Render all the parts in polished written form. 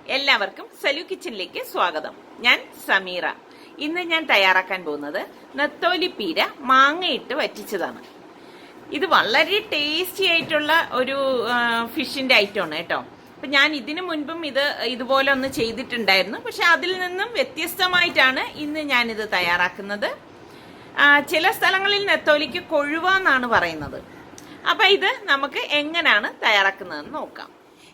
എല്ലാവർക്കും സലു കിച്ചണിലേക്ക് സ്വാഗതം. ഞാൻ സമീറ. ഇന്ന് ഞാൻ തയ്യാറാക്കാൻ പോകുന്നത് നെത്തോലി പീര മാങ്ങയിട്ട് വറ്റിച്ചതാണ്. ഇത് വളരെ ടേസ്റ്റി ആയിട്ടുള്ള ഒരു ഫിഷിന്റെ ഐറ്റമാണ് കേട്ടോ. അപ്പൊ ഞാൻ ഇതിനു മുൻപും ഇതുപോലെ ഒന്ന് ചെയ്തിട്ടുണ്ടായിരുന്നു. പക്ഷെ അതിൽ നിന്നും വ്യത്യസ്തമായിട്ടാണ് ഇന്ന് ഞാനിത് തയ്യാറാക്കുന്നത്. ചില സ്ഥലങ്ങളിൽ നെത്തോലിക്ക് കൊഴുവ എന്നാണ് പറയുന്നത്. അപ്പൊ ഇത് നമുക്ക് എങ്ങനെയാണ് തയ്യാറാക്കുന്നതെന്ന് നോക്കാം.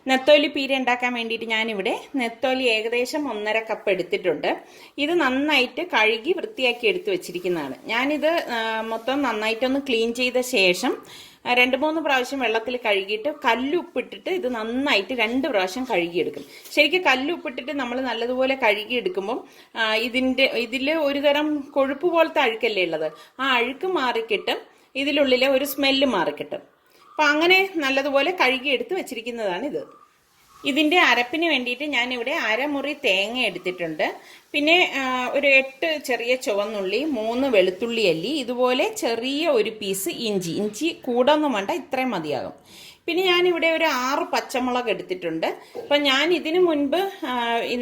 നെത്തോലി പീര ഉണ്ടാക്കാൻ വേണ്ടിയിട്ട് ഞാനിവിടെ നെത്തോലി ഏകദേശം 1.5 കപ്പ് എടുത്തിട്ടുണ്ട്. ഇത് നന്നായിട്ട് കഴുകി വൃത്തിയാക്കി എടുത്തു വെച്ചിരിക്കുന്നതാണ്. ഞാനിത് മൊത്തം നന്നായിട്ടൊന്ന് ക്ലീൻ ചെയ്ത ശേഷം 2-3 പ്രാവശ്യം വെള്ളത്തിൽ കഴുകിയിട്ട് കല്ലുപ്പിട്ടിട്ട് ഇത് നന്നായിട്ട് 2 പ്രാവശ്യം കഴുകിയെടുക്കും. ശരിക്കും കല്ലുപ്പിട്ടിട്ട് നമ്മൾ നല്ലതുപോലെ കഴുകിയെടുക്കുമ്പം ഇതിൽ ഒരു തരം കൊഴുപ്പ് പോലത്തെ അഴുക്കല്ലേ ഉള്ളത്, ആ അഴുക്ക് മാറിക്കിട്ടും ഇതിലുള്ളിലെ ഒരു സ്മെല്ല് മാറിക്കിട്ടും. അപ്പം അങ്ങനെ നല്ലതുപോലെ കഴുകിയെടുത്ത് വെച്ചിരിക്കുന്നതാണ് ഇത്. ഇതിൻ്റെ അരപ്പിന് വേണ്ടിയിട്ട് ഞാനിവിടെ 1/2 മുറി തേങ്ങ എടുത്തിട്ടുണ്ട്. പിന്നെ ഒരു 8 ചെറിയ ചുവന്നുള്ളി, 3 വെളുത്തുള്ളി അല്ലി, ഇതുപോലെ ചെറിയ ഒരു പീസ് ഇഞ്ചി കൂടൊന്നും വേണ്ട, ഇത്രയും മതിയാകും. പിന്നെ ഞാനിവിടെ ഒരു 6 പച്ചമുളക് എടുത്തിട്ടുണ്ട്. അപ്പം ഞാൻ ഇതിനു മുൻപ്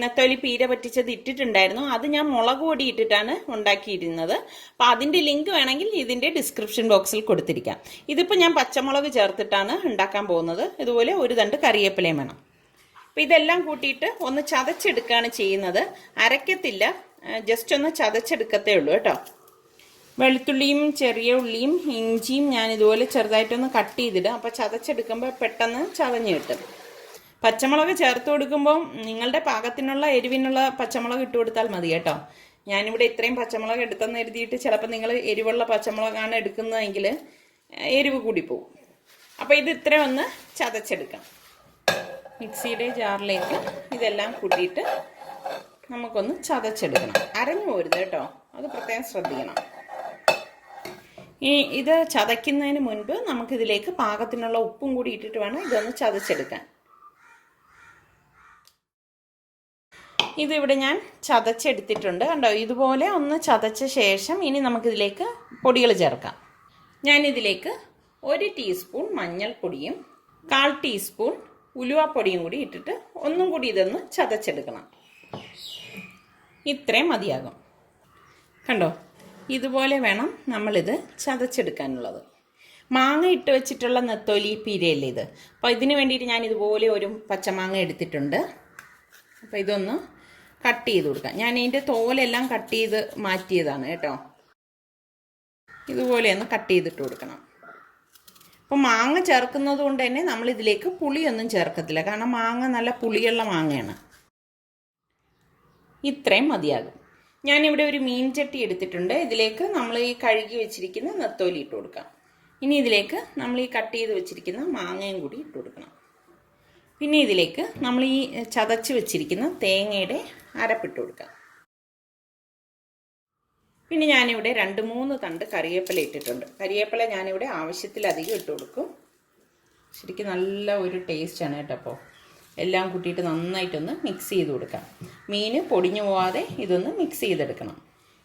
നെത്തോലി പീര പറ്റിച്ചത് ഇട്ടിട്ടുണ്ടായിരുന്നു. അത് ഞാൻ മുളക് പൊടി ഇട്ടിട്ടാണ് ഉണ്ടാക്കിയിരുന്നത്. അപ്പം അതിൻ്റെ ലിങ്ക് വേണമെങ്കിൽ ഇതിൻ്റെ ഡിസ്ക്രിപ്ഷൻ ബോക്സിൽ കൊടുത്തിരിക്കാം. ഇതിപ്പോൾ ഞാൻ പച്ചമുളക് ചേർത്തിട്ടാണ് ഉണ്ടാക്കാൻ പോകുന്നത്. ഇതുപോലെ ഒരു തണ്ട് കറിവേപ്പിലയും വേണം. അപ്പം ഇതെല്ലാം കൂട്ടിയിട്ട് ഒന്ന് ചതച്ചെടുക്കുകയാണ് ചെയ്യുന്നത്. അരക്കത്തില്ല, ജസ്റ്റ് ഒന്ന് ചതച്ചെടുക്കത്തേ ഉള്ളൂ കേട്ടോ. വെളുത്തുള്ളിയും ചെറിയ ഉള്ളിയും ഇഞ്ചിയും ഞാൻ ഇതുപോലെ ചെറുതായിട്ടൊന്ന് കട്ട് ചെയ്തിടും. അപ്പോൾ ചതച്ചെടുക്കുമ്പോൾ പെട്ടെന്ന് ചതഞ്ഞ് കിട്ടും. പച്ചമുളക് ചേർത്ത് കൊടുക്കുമ്പോൾ നിങ്ങളുടെ പാകത്തിനുള്ള എരിവിനുള്ള പച്ചമുളക് ഇട്ട് കൊടുത്താൽ മതി കേട്ടോ. ഞാനിവിടെ ഇത്രയും പച്ചമുളക് എടുത്തെന്ന് എഴുതിയിട്ട് ചിലപ്പോൾ നിങ്ങൾ എരിവുള്ള പച്ചമുളകാണ് എടുക്കുന്നതെങ്കിൽ എരിവ് കൂടി പോകും. അപ്പോൾ ഇത് ഇത്രയും ഒന്ന് ചതച്ചെടുക്കാം. മിക്സിയുടെ ജാറിലേക്ക് ഇതെല്ലാം കൂട്ടിയിട്ട് നമുക്കൊന്ന് ചതച്ചെടുക്കണം. അരഞ്ഞു പോരുത് കേട്ടോ, അത് പ്രത്യേകം ശ്രദ്ധിക്കണം. ഇത് ചതയ്ക്കുന്നതിന് മുൻപ് നമുക്കിതിലേക്ക് പാകത്തിനുള്ള ഉപ്പും കൂടി ഇട്ടിട്ട് വേണം ഇതൊന്ന് ചതച്ചെടുക്കാൻ. ഇതിവിടെ ഞാൻ ചതച്ചെടുത്തിട്ടുണ്ട് കണ്ടോ. ഇതുപോലെ ഒന്ന് ചതച്ച ശേഷം ഇനി നമുക്കിതിലേക്ക് പൊടികൾ ചേർക്കാം. ഞാനിതിലേക്ക് 1 ടീസ്പൂൺ മഞ്ഞൾപ്പൊടിയും 1/4 ടീസ്പൂൺ ഉലുവാപ്പൊടിയും കൂടി ഇട്ടിട്ട് ഒന്നും കൂടി ഇതൊന്ന് ചതച്ചെടുക്കണം. ഇത്രയും മതിയാകും കണ്ടോ. ഇതുപോലെ വേണം നമ്മളിത് ചതച്ചെടുക്കാനുള്ളത്. മാങ്ങ ഇട്ട് വെച്ചിട്ടുള്ള നെത്തോലി പീരയല്ലേ ഇത്. അപ്പോൾ ഇതിന് വേണ്ടിയിട്ട് ഞാൻ ഇതുപോലെ ഒരു പച്ചമാങ്ങ എടുത്തിട്ടുണ്ട്. അപ്പോൾ ഇതൊന്ന് കട്ട് ചെയ്ത് കൊടുക്കാം. ഞാൻ ഇതിൻ്റെ തോലെല്ലാം കട്ട് ചെയ്ത് മാറ്റിയതാണ് കേട്ടോ. ഇതുപോലെ ഒന്ന് കട്ട് ചെയ്തിട്ട് കൊടുക്കണം. അപ്പോൾ മാങ്ങ ചേർക്കുന്നത് കൊണ്ട് തന്നെ നമ്മളിതിലേക്ക് പുളിയൊന്നും ചേർക്കത്തില്ല, കാരണം മാങ്ങ നല്ല പുളിയുള്ള മാങ്ങയാണ്. ഇത്രയും മതിയാകും. ഞാനിവിടെ ഒരു മീൻ ചട്ടി എടുത്തിട്ടുണ്ട്. ഇതിലേക്ക് നമ്മൾ ഈ കഴുകി വെച്ചിരിക്കുന്ന നെത്തോലി ഇട്ട് കൊടുക്കാം. ഇനി ഇതിലേക്ക് നമ്മൾ ഈ കട്ട് ചെയ്ത് വെച്ചിരിക്കുന്ന മാങ്ങയും കൂടി ഇട്ട് കൊടുക്കണം. പിന്നെ ഇതിലേക്ക് നമ്മൾ ഈ ചതച്ച് വെച്ചിരിക്കുന്ന തേങ്ങയുടെ അരപ്പിട്ട് കൊടുക്കാം. പിന്നെ ഞാനിവിടെ 2-3 തണ്ട് കറിവേപ്പില ഇട്ടിട്ടുണ്ട്. കറിവേപ്പില ഞാനിവിടെ ആവശ്യത്തിലധികം ഇട്ട് കൊടുക്കും. ശരിക്കും നല്ല ഒരു ടേസ്റ്റാണ് കേട്ടോ. അപ്പോൾ എല്ലാം കൂട്ടിയിട്ട് നന്നായിട്ടൊന്ന് മിക്സ് ചെയ്ത് കൊടുക്കാം. മീൻ പൊടിഞ്ഞു പോവാതെ ഇതൊന്ന് മിക്സ് ചെയ്തെടുക്കണം.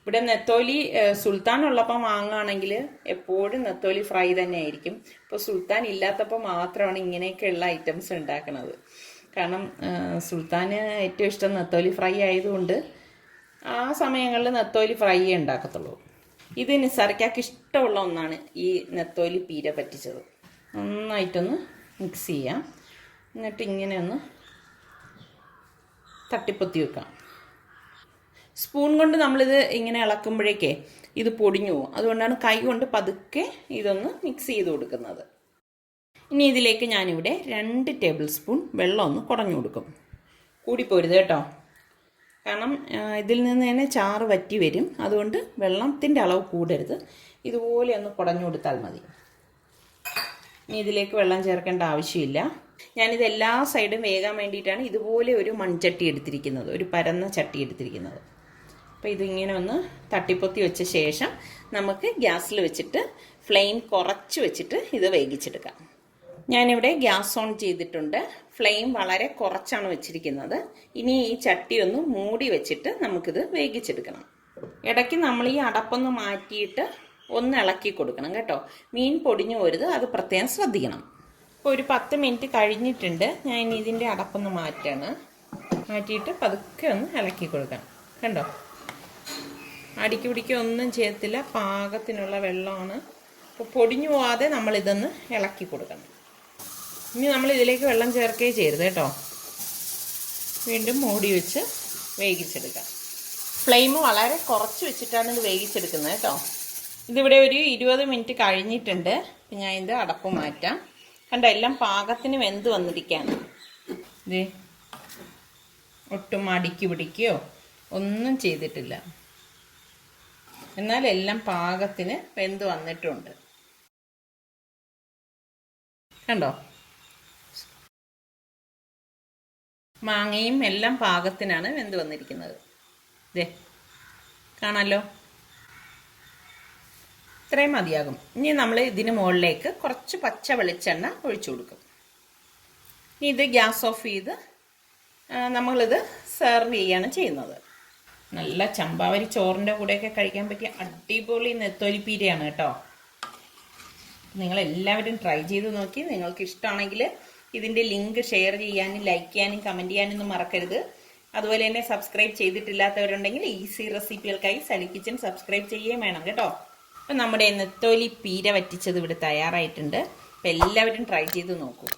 ഇവിടെ നെത്തോലി സുൽത്താൻ ഉള്ളപ്പോൾ വാങ്ങുകയാണെങ്കിൽ എപ്പോഴും നെത്തോലി ഫ്രൈ തന്നെ ആയിരിക്കും. ഇപ്പോൾ സുൽത്താൻ ഇല്ലാത്തപ്പോൾ മാത്രമാണ് ഇങ്ങനെയൊക്കെയുള്ള ഐറ്റംസ് ഉണ്ടാക്കുന്നത്. കാരണം സുൽത്താന് ഏറ്റവും ഇഷ്ടം നെത്തോലി ഫ്രൈ ആയതുകൊണ്ട് ആ സമയങ്ങളിൽ നെത്തോലി ഫ്രൈ ഉണ്ടാക്കത്തുള്ളൂ. ഇത് നിസാർക്കാക്ക് ഇഷ്ടമുള്ള ഒന്നാണ് ഈ നെത്തോലി പീര പറ്റിച്ചത്. നന്നായിട്ടൊന്ന് മിക്സ് ചെയ്യാം. എന്നിട്ട് ഇങ്ങനെ ഒന്ന് തട്ടിപ്പൊത്തി വെക്കാം. സ്പൂൺ കൊണ്ട് നമ്മളിത് ഇങ്ങനെ ഇളക്കുമ്പോഴേക്കേ ഇത് പൊടിഞ്ഞു പോകും. അതുകൊണ്ടാണ് കൈ കൊണ്ട് പതുക്കെ ഇതൊന്ന് മിക്സ് ചെയ്ത് കൊടുക്കുന്നത്. ഇനി ഇതിലേക്ക് ഞാനിവിടെ 2 ടേബിൾ സ്പൂൺ വെള്ളം ഒന്ന് കുടഞ്ഞു കൊടുക്കും. കൂടിപ്പോരുത് കേട്ടോ, കാരണം ഇതിൽ നിന്ന് തന്നെ ചാറ് വറ്റി വരും. അതുകൊണ്ട് വെള്ളത്തിൻ്റെ അളവ് കൂടരുത്. ഇതുപോലെ ഒന്ന് കുടഞ്ഞു കൊടുത്താൽ മതി. ഇനി ഇതിലേക്ക് വെള്ളം ചേർക്കേണ്ട ആവശ്യമില്ല. ഞാനിത് എല്ലാ സൈഡും വേകാൻ വേണ്ടിയിട്ടാണ് ഇതുപോലെ ഒരു മൺചട്ടി എടുത്തിരിക്കുന്നത്, ഒരു പരന്ന ചട്ടി എടുത്തിരിക്കുന്നത്. അപ്പോൾ ഇതിങ്ങനെ ഒന്ന് തട്ടിപ്പൊത്തി വെച്ച ശേഷം നമുക്ക് ഗ്യാസിൽ വെച്ചിട്ട് ഫ്ലെയിം കുറച്ച് വെച്ചിട്ട് ഇത് വേവിച്ചെടുക്കാം. ഞാനിവിടെ ഗ്യാസ് ഓൺ ചെയ്തിട്ടുണ്ട്. ഫ്ലെയിം വളരെ കുറച്ചാണ് വെച്ചിരിക്കുന്നത്. ഇനി ഈ ചട്ടി ഒന്ന് മൂടി വെച്ചിട്ട് നമുക്കിത് വേവിച്ചെടുക്കണം. ഇടയ്ക്ക് നമ്മൾ ഈ അടപ്പൊന്ന് മാറ്റിയിട്ട് ഒന്ന് ഇളക്കി കൊടുക്കണം കേട്ടോ. മീൻ പൊടിഞ്ഞു പോരുത്, അത് പ്രത്യേകം ശ്രദ്ധിക്കണം. ഇപ്പോൾ ഒരു 10 മിനിറ്റ് കഴിഞ്ഞിട്ടുണ്ട്. ഞാൻ ഇനി ഇതിൻ്റെ അടപ്പൊന്ന് മാറ്റാണ്. മാറ്റിയിട്ട് പതുക്കെ ഒന്ന് ഇളക്കി കൊടുക്കാം. കണ്ടോ, അടിക്ക് പിടിക്കുക ഒന്നും ചെയ്യത്തില്ല, പാകത്തിനുള്ള വെള്ളമാണ്. അപ്പോൾ പൊടിഞ്ഞു പോവാതെ നമ്മളിതൊന്ന് ഇളക്കി കൊടുക്കണം. ഇനി നമ്മൾ ഇതിലേക്ക് വെള്ളം ചേർക്കുകയും ചെയ്യരുത് കേട്ടോ. വീണ്ടും മൂടി വെച്ച് വേവിച്ചെടുക്കാം. ഫ്ലെയിം വളരെ കുറച്ച് വെച്ചിട്ടാണ് ഇത് വേവിച്ചെടുക്കുന്നത് കേട്ടോ. ഇതിവിടെ ഒരു 20 മിനിറ്റ് കഴിഞ്ഞിട്ടുണ്ട്. ഞാൻ ഇത് അടപ്പ് മാറ്റാം. കണ്ടോ, എല്ലാം പാകത്തിന് വെന്ത് വന്നിരിക്കുകയാണ്. ഇത് ഒട്ടും അടിക്ക് പിടിക്കുകയോ ഒന്നും ചെയ്തിട്ടില്ല. എന്നാൽ എല്ലാം പാകത്തിന് വെന്ത് വന്നിട്ടുണ്ട്. കണ്ടോ, മാങ്ങയും എല്ലാം പാകത്തിനാണ് വെന്ത് വന്നിരിക്കുന്നത്. ദേ കാണാമല്ലോ, ഇത്രയും മതിയാകും. ഇനി നമ്മൾ ഇതിന് മുകളിലേക്ക് കുറച്ച് പച്ച വെളിച്ചെണ്ണ ഒഴിച്ചു കൊടുക്കും. ഇനി ഇത് ഗ്യാസ് ഓഫ് ചെയ്ത് നമ്മളിത് സെർവ് ചെയ്യാണ് ചെയ്യുന്നത്. നല്ല ചമ്പാവരി ചോറിൻ്റെ കൂടെയൊക്കെ കഴിക്കാൻ പറ്റിയ അടിപൊളി നെത്തോലി പീരയാണ് കേട്ടോ. നിങ്ങളെല്ലാവരും ട്രൈ ചെയ്ത് നോക്കി. നിങ്ങൾക്ക് ഇഷ്ടമാണെങ്കിൽ ഇതിൻ്റെ ലിങ്ക് ഷെയർ ചെയ്യാനും ലൈക്ക് ചെയ്യാനും കമൻറ്റ് ചെയ്യാനൊന്നും മറക്കരുത്. അതുപോലെ തന്നെ സബ്സ്ക്രൈബ് ചെയ്തിട്ടില്ലാത്തവരുണ്ടെങ്കിൽ ഈസി റെസിപ്പികൾക്കായി സലു കിച്ചൻ സബ്സ്ക്രൈബ് ചെയ്യുകയും വേണം കേട്ടോ. അപ്പം നമ്മുടെ നെത്തോലി പീര വറ്റിച്ചത് ഇവിടെ തയ്യാറായിട്ടുണ്ട്. അപ്പം എല്ലാവരും ട്രൈ ചെയ്ത് നോക്കൂ.